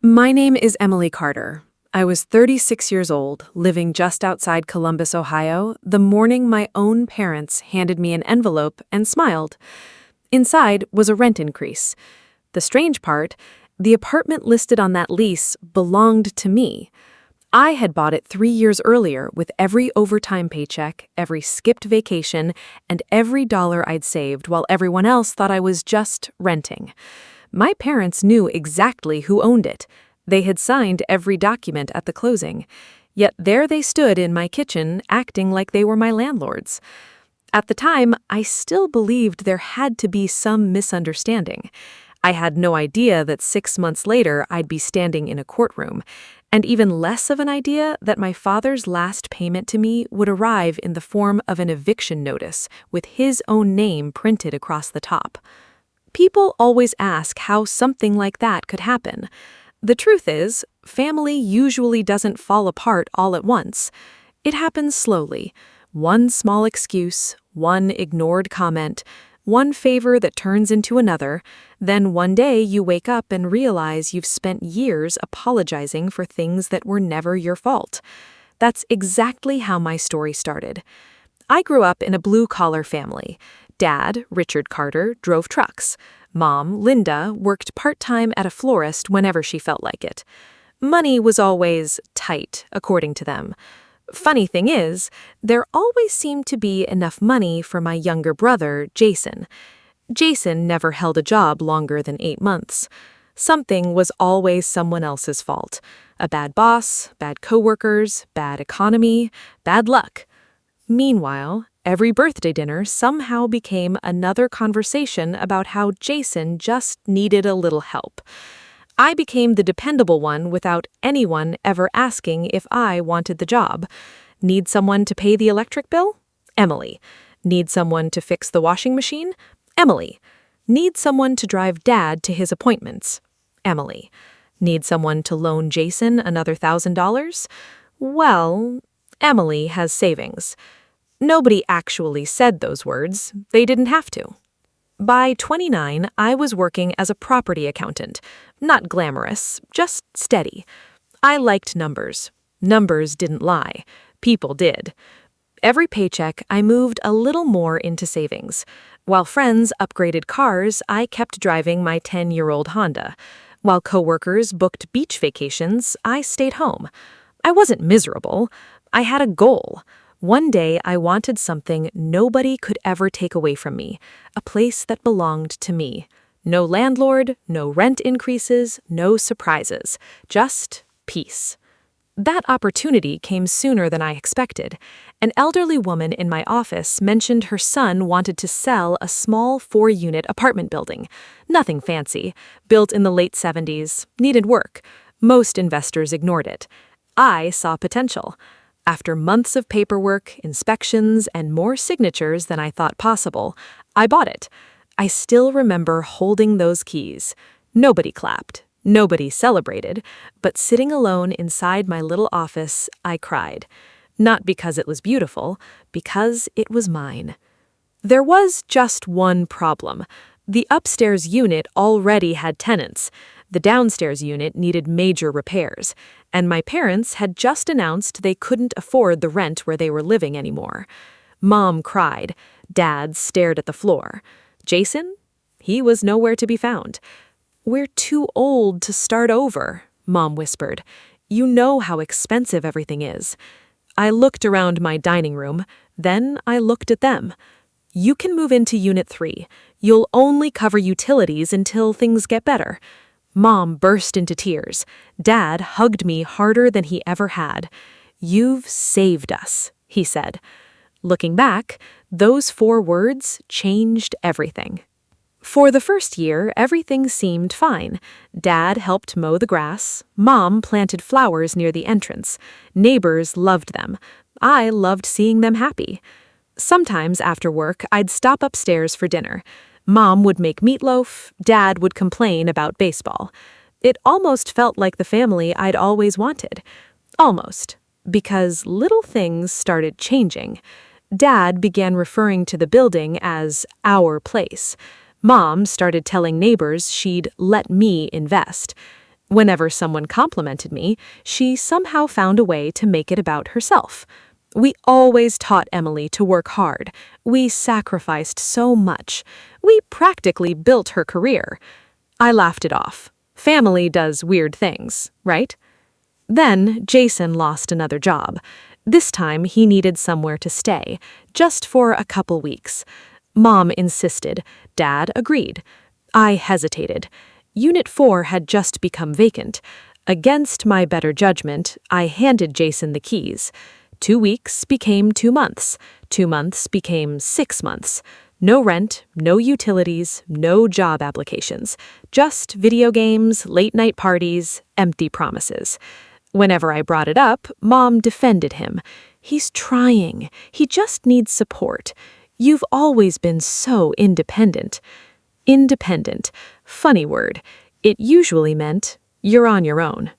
My name is Emily Carter. I was 36 years old, living just outside Columbus, Ohio, the morning my own parents handed me an envelope and smiled. Inside was a rent increase. The strange part, the apartment listed on that lease belonged to me. I had bought it 3 years earlier with every overtime paycheck, every skipped vacation, and every dollar I'd saved while everyone else thought I was just renting. My parents knew exactly who owned it. They had signed every document at the closing. Yet there they stood in my kitchen, acting like they were my landlords. At the time, I still believed there had to be some misunderstanding. I had no idea that 6 months later I'd be standing in a courtroom, and even less of an idea that my father's last payment to me would arrive in the form of an eviction notice with his own name printed across the top. People always ask how something like that could happen. The truth is, family usually doesn't fall apart all at once. It happens slowly. One small excuse, one ignored comment, one favor that turns into another. Then one day you wake up and realize you've spent years apologizing for things that were never your fault. That's exactly how my story started. I grew up in a blue-collar family. Dad, Richard Carter, drove trucks. Mom, Linda, worked part-time at a florist whenever she felt like it. Money was always tight, according to them. Funny thing is, there always seemed to be enough money for my younger brother, Jason. Jason never held a job longer than 8 months. Something was always someone else's fault. A bad boss, bad coworkers, bad economy, bad luck. Meanwhile, every birthday dinner somehow became another conversation about how Jason just needed a little help. I became the dependable one without anyone ever asking if I wanted the job. Need someone to pay the electric bill? Emily. Need someone to fix the washing machine? Emily. Need someone to drive Dad to his appointments? Emily. Need someone to loan Jason another $1,000? Well, Emily has savings. Nobody actually said those words. They didn't have to. By 29, I was working as a property accountant. Not glamorous, just steady. I liked numbers. Numbers didn't lie. People did. Every paycheck, I moved a little more into savings. While friends upgraded cars, I kept driving my 10-year-old Honda. While coworkers booked beach vacations, I stayed home. I wasn't miserable. I had a goal. One day, I wanted something nobody could ever take away from me, a place that belonged to me. No landlord, no rent increases, no surprises, just peace. That opportunity came sooner than I expected. An elderly woman in my office mentioned her son wanted to sell a small 4-unit apartment building. Nothing fancy, built in the late 70s, needed work. Most investors ignored it. I saw potential. After months of paperwork, inspections, and more signatures than I thought possible, I bought it. I still remember holding those keys. Nobody clapped, nobody celebrated, but sitting alone inside my little office, I cried. Not because it was beautiful, because it was mine. There was just one problem. The upstairs unit already had tenants. The downstairs unit needed major repairs, and my parents had just announced they couldn't afford the rent where they were living anymore. Mom cried. Dad stared at the floor. Jason? He was nowhere to be found. "We're too old to start over," Mom whispered. "You know how expensive everything is." I looked around my dining room, then I looked at them. "You can move into Unit 3. You'll only cover utilities until things get better." Mom burst into tears. Dad hugged me harder than he ever had. "You've saved us," he said. Looking back, those 4 words changed everything. For the first year, everything seemed fine. Dad helped mow the grass. Mom planted flowers near the entrance. Neighbors loved them. I loved seeing them happy. Sometimes after work, I'd stop upstairs for dinner. Mom would make meatloaf, Dad would complain about baseball. It almost felt like the family I'd always wanted. Almost. Because little things started changing. Dad began referring to the building as our place. Mom started telling neighbors she'd let me invest. Whenever someone complimented me, she somehow found a way to make it about herself. We always taught Emily to work hard. We sacrificed so much. We practically built her career. I laughed it off. Family does weird things, right? Then Jason lost another job. This time he needed somewhere to stay, just for a couple weeks. Mom insisted. Dad agreed. I hesitated. Unit 4 had just become vacant. Against my better judgment, I handed Jason the keys. 2 weeks became 2 months. 2 months became 6 months. No rent, no utilities, no job applications. Just video games, late-night parties, empty promises. Whenever I brought it up, Mom defended him. He's trying. He just needs support. You've always been so independent. Independent. Funny word. It usually meant you're on your own.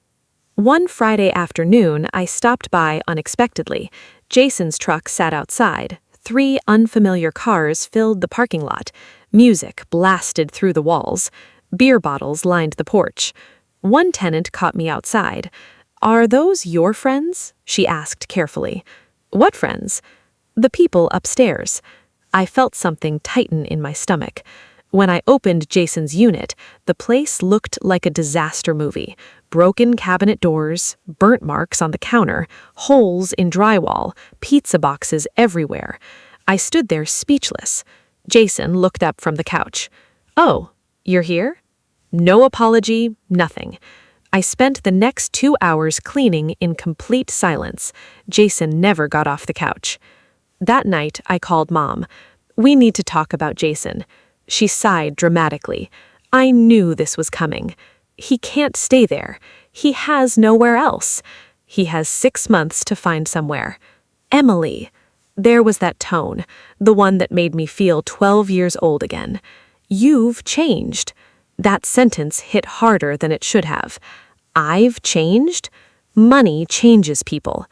One Friday afternoon, I stopped by unexpectedly. Jason's truck sat outside. 3 unfamiliar cars filled the parking lot. Music blasted through the walls. Beer bottles lined the porch. One tenant caught me outside. "Are those your friends?" she asked carefully. "What friends?" "The people upstairs." I felt something tighten in my stomach. When I opened Jason's unit, the place looked like a disaster movie. Broken cabinet doors, burnt marks on the counter, holes in drywall, pizza boxes everywhere. I stood there speechless. Jason looked up from the couch. "Oh, you're here?" No apology, nothing. I spent the next 2 hours cleaning in complete silence. Jason never got off the couch. That night, I called Mom. "We need to talk about Jason." She sighed dramatically. I knew this was coming. He can't stay there. He has nowhere else. He has 6 months to find somewhere. Emily. There was that tone, the one that made me feel 12 years old again. You've changed. That sentence hit harder than it should have. I've changed? Money changes people.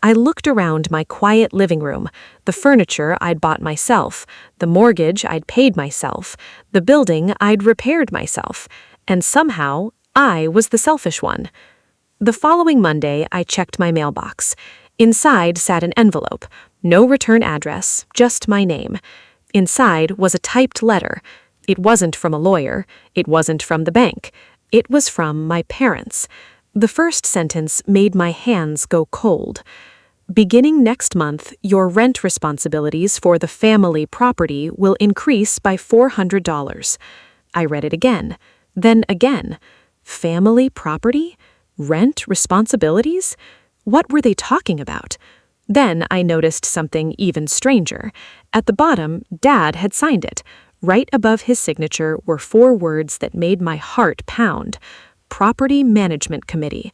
I looked around my quiet living room, the furniture I'd bought myself, the mortgage I'd paid myself, the building I'd repaired myself, and somehow I was the selfish one. The following Monday, I checked my mailbox. Inside sat an envelope, no return address, just my name. Inside was a typed letter. It wasn't from a lawyer. It wasn't from the bank. It was from my parents. The first sentence made my hands go cold. "Beginning next month, your rent responsibilities for the family property will increase by $400. I read it again, then again. Family property? Rent responsibilities? What were they talking about? Then I noticed something even stranger. At the bottom, Dad had signed it. Right above his signature were 4 words that made my heart pound. Property Management Committee.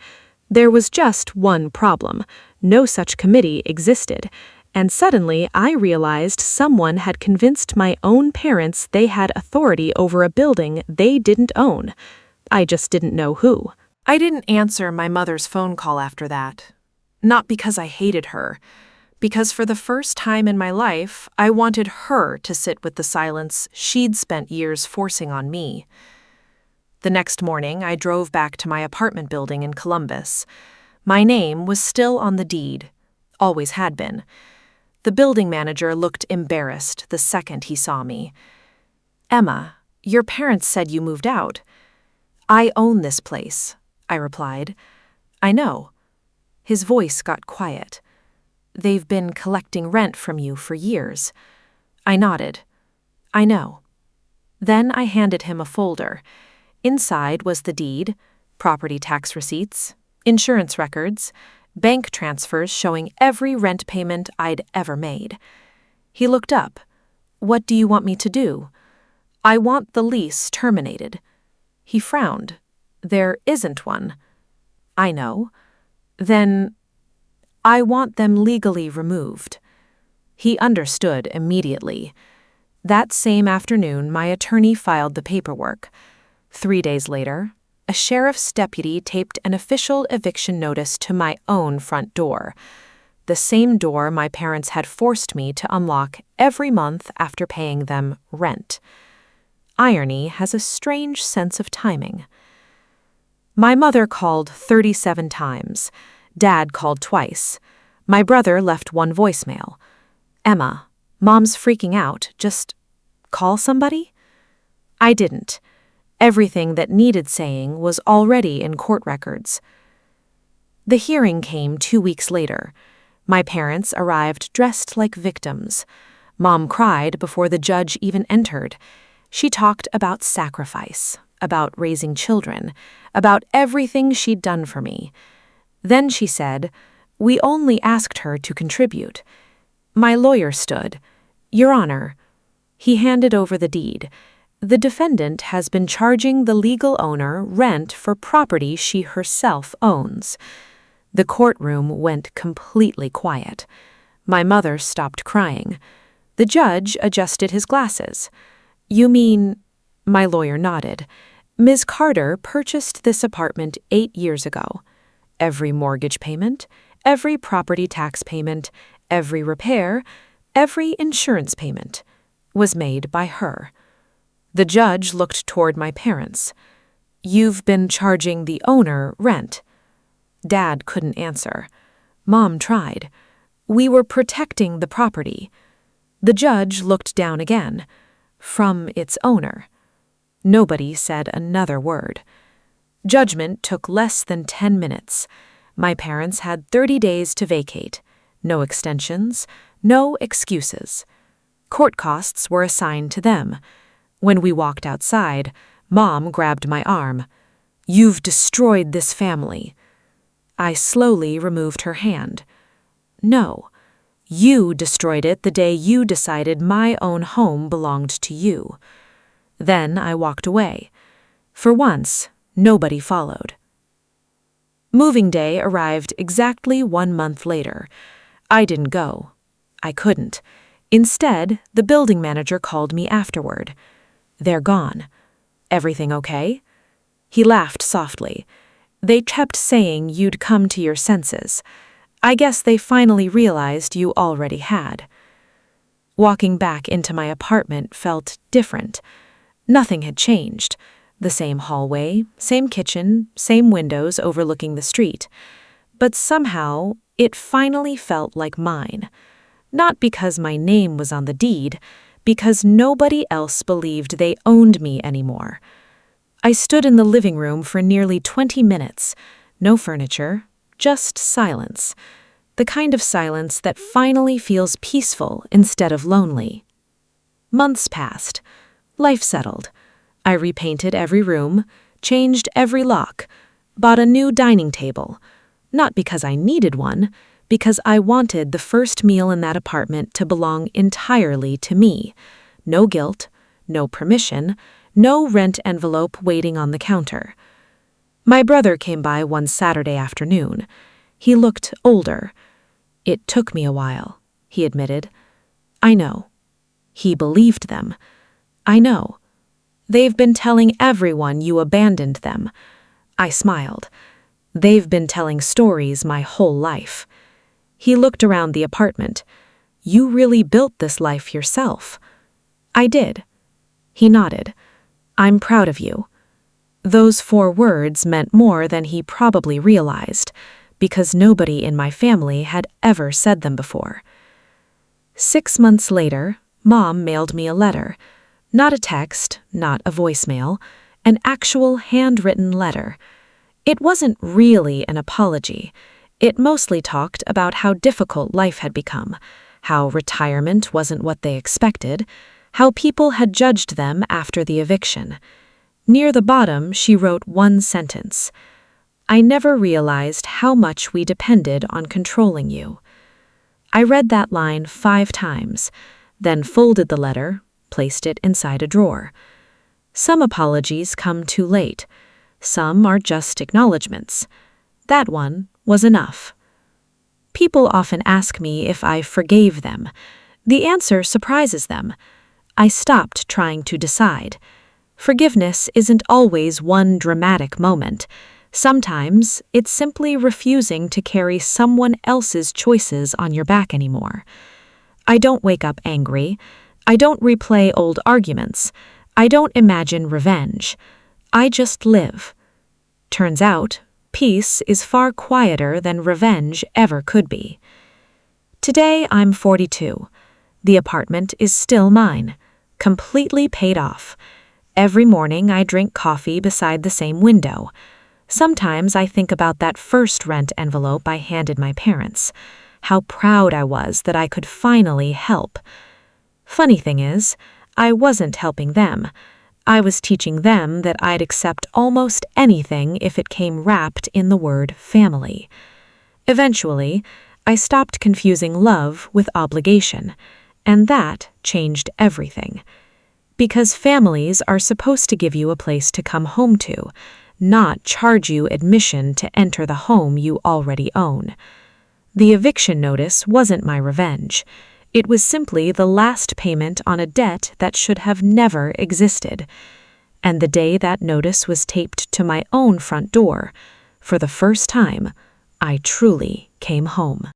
There was just one problem. No such committee existed. And suddenly I realized someone had convinced my own parents they had authority over a building they didn't own. I just didn't know who. I didn't answer my mother's phone call after that. Not because I hated her. Because for the first time in my life, I wanted her to sit with the silence she'd spent years forcing on me. The next morning, I drove back to my apartment building in Columbus. My name was still on the deed. Always had been. The building manager looked embarrassed the second he saw me. "Emma, your parents said you moved out." "I own this place," I replied. "I know." His voice got quiet. "They've been collecting rent from you for years." I nodded. "I know." Then I handed him a folder. Inside was the deed, property tax receipts, insurance records, bank transfers showing every rent payment I'd ever made. He looked up. "What do you want me to do?" "I want the lease terminated." He frowned. "There isn't one." "I know." "Then I want them legally removed." He understood immediately. That same afternoon, my attorney filed the paperwork. 3 days later, a sheriff's deputy taped an official eviction notice to my own front door, the same door my parents had forced me to unlock every month after paying them rent. Irony has a strange sense of timing. My mother called 37 times. Dad called twice. My brother left one voicemail. Emma, Mom's freaking out. Just call somebody? I didn't. Everything that needed saying was already in court records. The hearing came 2 weeks later. My parents arrived dressed like victims. Mom cried before the judge even entered. She talked about sacrifice, about raising children, about everything she'd done for me. Then she said, "We only asked her to contribute." My lawyer stood. "Your Honor." He handed over the deed. "The defendant has been charging the legal owner rent for property she herself owns." The courtroom went completely quiet. My mother stopped crying. The judge adjusted his glasses. "You mean—" My lawyer nodded. "Ms. Carter purchased this apartment 8 years ago. Every mortgage payment, every property tax payment, every repair, every insurance payment was made by her." The judge looked toward my parents. "You've been charging the owner rent." Dad couldn't answer. Mom tried. "We were protecting the property." The judge looked down again. "From its owner." Nobody said another word. Judgment took less than 10 minutes. My parents had 30 days to vacate. No extensions, no excuses. Court costs were assigned to them. When we walked outside, Mom grabbed my arm. "You've destroyed this family." I slowly removed her hand. "No, you destroyed it the day you decided my own home belonged to you." Then I walked away. For once, nobody followed. Moving day arrived exactly 1 month later. I didn't go. I couldn't. Instead, the building manager called me afterward. "They're gone. Everything okay?" He laughed softly. "They kept saying you'd come to your senses. I guess they finally realized you already had." Walking back into my apartment felt different. Nothing had changed. The same hallway, same kitchen, same windows overlooking the street. But somehow, it finally felt like mine. Not because my name was on the deed, because nobody else believed they owned me anymore. I stood in the living room for nearly 20 minutes. No furniture, just silence. The kind of silence that finally feels peaceful instead of lonely. Months passed. Life settled. I repainted every room, changed every lock, bought a new dining table. Not because I needed one, because I wanted the first meal in that apartment to belong entirely to me. No guilt, no permission, no rent envelope waiting on the counter. My brother came by one Saturday afternoon. He looked older. "It took me a while," he admitted. "I know." He believed them. "I know. They've been telling everyone you abandoned them." I smiled. "They've been telling stories my whole life." He looked around the apartment. "You really built this life yourself." "I did." He nodded. "I'm proud of you." Those 4 words meant more than he probably realized, because nobody in my family had ever said them before. 6 months later, Mom mailed me a letter. Not a text, not a voicemail, an actual handwritten letter. It wasn't really an apology. It mostly talked about how difficult life had become, how retirement wasn't what they expected, how people had judged them after the eviction. Near the bottom, she wrote one sentence. "I never realized how much we depended on controlling you." I read that line 5 times, then folded the letter, placed it inside a drawer. Some apologies come too late. Some are just acknowledgments. That one was enough. People often ask me if I forgave them. The answer surprises them. I stopped trying to decide. Forgiveness isn't always one dramatic moment. Sometimes it's simply refusing to carry someone else's choices on your back anymore. I don't wake up angry. I don't replay old arguments. I don't imagine revenge. I just live. Turns out, peace is far quieter than revenge ever could be. Today, I'm 42. The apartment is still mine, completely paid off. Every morning, I drink coffee beside the same window. Sometimes I think about that first rent envelope I handed my parents. How proud I was that I could finally help. Funny thing is, I wasn't helping them. I was teaching them that I'd accept almost anything if it came wrapped in the word family. Eventually, I stopped confusing love with obligation, and that changed everything. Because families are supposed to give you a place to come home to, not charge you admission to enter the home you already own. The eviction notice wasn't my revenge. It was simply the last payment on a debt that should have never existed. And the day that notice was taped to my own front door, for the first time, I truly came home.